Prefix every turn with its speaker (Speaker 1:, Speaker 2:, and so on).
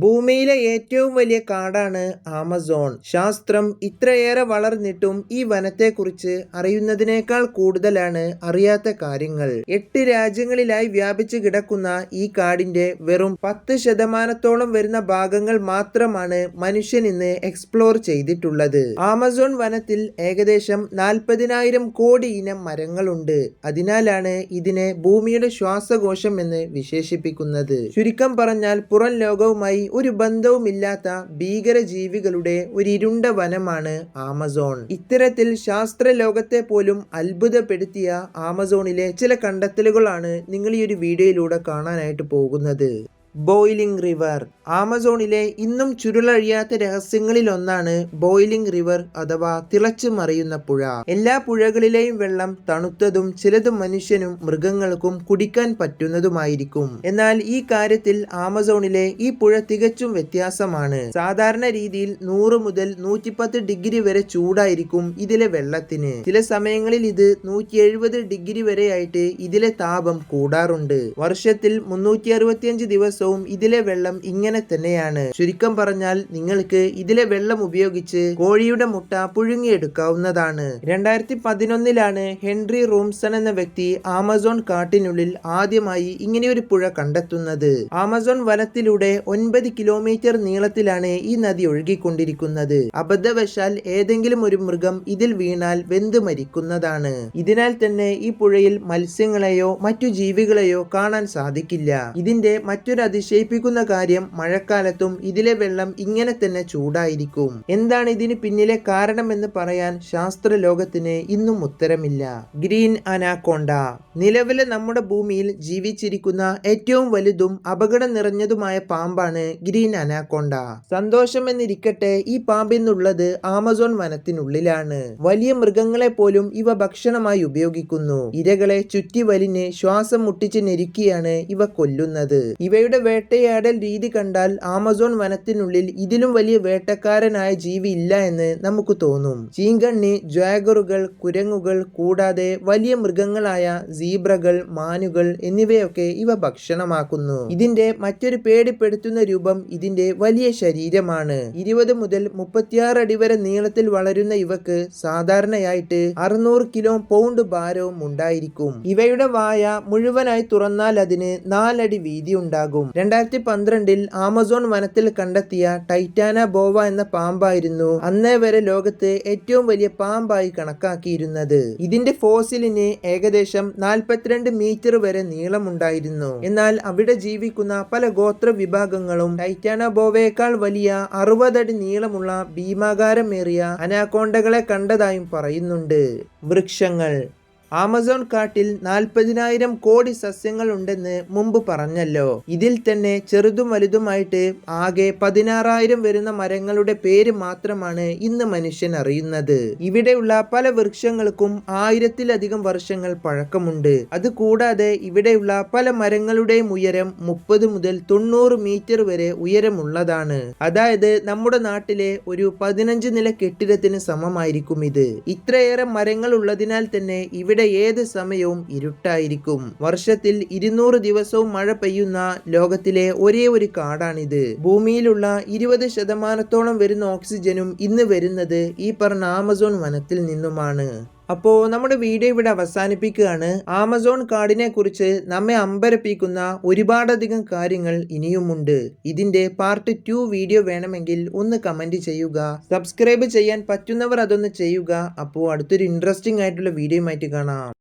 Speaker 1: ഭൂമിയിലെ ഏറ്റവും വലിയ കാടാണ് ആമസോൺ. ശാസ്ത്രം ഇത്രയേറെ വളർന്നിട്ടും ഈ വനത്തെക്കുറിച്ച് അറിയുന്നതിനേക്കാൾ കൂടുതലാണ് അറിയാത്ത കാര്യങ്ങൾ. 8 രാജ്യങ്ങളിലായി വ്യാപിച്ചു കിടക്കുന്ന ഈ കാടിന്റെ വെറും 10% വരുന്ന ഭാഗങ്ങൾ മാത്രമാണ് മനുഷ്യൻ ഇന്ന് എക്സ്പ്ലോർ ചെയ്തിട്ടുള്ളത്. ആമസോൺ വനത്തിൽ ഏകദേശം 40,000 കോടി ഇനം മരങ്ങളുണ്ട്. അതിനാലാണ് ഇതിനെ ഭൂമിയുടെ ശ്വാസകോശം എന്ന് വിശേഷിപ്പിക്കുന്നത്. ചുരുക്കം പറഞ്ഞാൽ പുറം ലോകവുമായി ഒരു ബന്ധവുമില്ലാത്ത ഭീകരജീവികളുടെ ഒരു ഇരുണ്ട വനമാണ് ആമസോൺ. ഇത്തരത്തിൽ ശാസ്ത്ര ലോകത്തെ പോലും അത്ഭുതപ്പെടുത്തിയ ആമസോണിലെ ചില കണ്ടെത്തലുകളാണ് നിങ്ങൾ ഈ ഒരു വീഡിയോയിലൂടെ കാണാനായിട്ട് പോകുന്നത്. Boiling river. ആമസോണിലെ ഇന്നും ചുരുളഴിയാത്ത രഹസ്യങ്ങളിൽ ഒന്നാണ് ബോയിലിംഗ് റിവർ അഥവാ തിളച്ചു മറിയുന്ന പുഴ. എല്ലാ പുഴകളിലെയും വെള്ളം തണുത്തതും ചിലത് മനുഷ്യനും മൃഗങ്ങൾക്കും കുടിക്കാൻ പറ്റുന്നതുമായിരിക്കും. എന്നാൽ ഈ കാര്യത്തിൽ ആമസോണിലെ ഈ പുഴ തികച്ചും വ്യത്യാസമാണ്. സാധാരണ രീതിയിൽ 100 മുതൽ 110 ഡിഗ്രി വരെ ചൂടായിരിക്കും ഇതിലെ വെള്ളത്തിന്. ചില സമയങ്ങളിൽ ഇത് 170 ഡിഗ്രി വരെയായിട്ട് ഇതിലെ താപം കൂടാറുണ്ട്. വർഷത്തിൽ 365 ദിവസവും ഇതിലെ വെള്ളം ഇങ്ങനെ തന്നെയാണ്. ചുരുക്കം പറഞ്ഞാൽ നിങ്ങൾക്ക് ഇതിലെ വെള്ളം ഉപയോഗിച്ച് കോഴിയുടെ മുട്ട പുഴുങ്ങിയെടുക്കാവുന്നതാണ്. 2011 ഹെൻറി റൂംസൺ എന്ന വ്യക്തി ആമസോൺ കാട്ടിനുള്ളിൽ ആദ്യമായി ഇങ്ങനെയൊരു പുഴ കണ്ടെത്തുന്നത്. ആമസോൺ വനത്തിലൂടെ 9 കിലോമീറ്റർ നീളത്തിലാണ് ഈ നദി ഒഴുകിക്കൊണ്ടിരിക്കുന്നത്. അബദ്ധവശാൽ ഏതെങ്കിലും ഒരു മൃഗം ഇതിൽ വീണാൽ വെന്ത് മരിക്കുന്നതാണ്. ഇതിനാൽ തന്നെ ഈ പുഴയിൽ മത്സ്യങ്ങളെയോ മറ്റു ജീവികളെയോ കാണാൻ സാധിക്കില്ല. ഇതിന്റെ മറ്റൊരു അതിശയിപ്പിക്കുന്ന കാര്യം മഴക്കാലത്തും ഇതിലെ വെള്ളം ഇങ്ങനെ തന്നെ ചൂടായിരിക്കും. എന്താണ് ഇതിന് പിന്നിലെ കാരണമെന്ന് പറയാൻ ശാസ്ത്ര ലോകത്തിന് ഇന്നും ഉത്തരമില്ല. Green anaconda. നിലവിലെ നമ്മുടെ ഭൂമിയിൽ ജീവിച്ചിരിക്കുന്ന ഏറ്റവും വലുതും അപകടം നിറഞ്ഞതുമായ പാമ്പാണ് ഗ്രീൻ അനാക്കോണ്ട. സന്തോഷമെന്നിരിക്കട്ടെ, ഈ പാമ്പിന്നുള്ളത് ആമസോൺ വനത്തിനുള്ളിലാണ്. വലിയ മൃഗങ്ങളെ പോലും ഇവ ഭക്ഷണമായി ഉപയോഗിക്കുന്നു. ഇരകളെ ചുറ്റി വലിഞ്ഞ് ശ്വാസം മുട്ടിച്ച് ഞെരുക്കിയാണ് ഇവ കൊല്ലുന്നത്. ഇവയുടെ വേട്ടയാടൽ രീതി കണ്ടാൽ ആമസോൺ വനത്തിനുള്ളിൽ ഇതിലും വലിയ വേട്ടക്കാരനായ ജീവി ഇല്ല എന്ന് നമുക്ക് തോന്നും. ചീങ്കണ്ണി, ജാഗറുകൾ, കുരങ്ങുകൾ കൂടാതെ വലിയ മൃഗങ്ങളായ സീബ്രകൾ, മാനുകൾ എന്നിവയൊക്കെ ഇവ ഭക്ഷണമാക്കുന്നു. ഇതിന്റെ മറ്റൊരു പേടിപ്പെടുത്തുന്ന രൂപം ഇതിന്റെ വലിയ ശരീരമാണ്. 20 മുതൽ 36 അടി വരെ നീളത്തിൽ വളരുന്ന ഇവക്ക് സാധാരണയായിട്ട് 600 കിലോ പൗണ്ട് ഭാരവും ഉണ്ടായിരിക്കും. ഇവയുടെ വായ മുഴുവനായി തുറന്നാൽ അതിന് 4 അടി വീതി ഉണ്ടാകും. 2012 ആമസോൺ വനത്തിൽ കണ്ടെത്തിയ ടൈറ്റാന ബോവ എന്ന പാമ്പായിരുന്നു അന്നേ വരെ ലോകത്ത് ഏറ്റവും വലിയ പാമ്പായി കണക്കാക്കിയിരുന്നത്. ഇതിന്റെ ഫോസിലിന് ഏകദേശം 42 മീറ്റർ വരെ നീളമുണ്ടായിരുന്നു. എന്നാൽ അവിടെ ജീവിക്കുന്ന പല ഗോത്ര വിഭാഗങ്ങളും ടൈറ്റാന ബോവയേക്കാൾ വലിയ 60 അടി നീളമുള്ള ഭീമാകാരമേറിയ അനാക്കോണ്ടകളെ കണ്ടതായും പറയുന്നുണ്ട്. വൃക്ഷങ്ങൾ. ആമസോൺ കാട്ടിൽ 40,000 കോടി സസ്യങ്ങൾ ഉണ്ടെന്ന് മുമ്പ് പറഞ്ഞല്ലോ. ഇതിൽ തന്നെ ചെറുതും വലുതുമായിട്ട് ആകെ 16,000 വരുന്ന മരങ്ങളുടെ പേര് മാത്രമാണ് ഇന്ന് മനുഷ്യൻ അറിയുന്നത്. ഇവിടെയുള്ള പല വൃക്ഷങ്ങൾക്കും 1000-ലധികം വർഷങ്ങൾ പഴക്കമുണ്ട്. അതുകൂടാതെ ഇവിടെയുള്ള പല മരങ്ങളുടെയും ഉയരം 30 മുതൽ 90 മീറ്റർ വരെ ഉയരമുള്ളതാണ്. അതായത് നമ്മുടെ നാട്ടിലെ ഒരു 15 നില കെട്ടിടത്തിന് സമമായിരിക്കും ഇത്. ഇത്രയേറെ മരങ്ങൾ ഉള്ളതിനാൽ തന്നെ ഇവിടെ ഏത് സമയവും ഇരുട്ടായിരിക്കും. വർഷത്തിൽ 200 ദിവസവും മഴ പെയ്യുന്ന ലോകത്തിലെ ഒരേ ഒരു കാടാണിത്. ഭൂമിയിലുള്ള 20% വരുന്ന ഓക്സിജനും ഇന്ന് വരുന്നത് ഈ പറഞ്ഞ ആമസോൺ വനത്തിൽ നിന്നുമാണ്. അപ്പോൾ നമ്മുടെ വീഡിയോ ഇവിടെ അവസാനിപ്പിക്കുകയാണ്. ആമസോൺ കാടിനെ കുറിച്ച് നമ്മെ അമ്പരപ്പിക്കുന്ന ഒരുപാടധികം കാര്യങ്ങൾ ഇനിയുമുണ്ട്. ഇതിന്റെ പാർട്ട് 2 വീഡിയോ വേണമെങ്കിൽ ഒന്ന് കമന്റ് ചെയ്യുക. സബ്സ്ക്രൈബ് ചെയ്യാൻ പറ്റുന്നവർ അതൊന്ന് ചെയ്യുക. അപ്പോൾ അടുത്തൊരു ഇൻട്രസ്റ്റിംഗ് ആയിട്ടുള്ള വീഡിയോയുമായിട്ട് കാണാം.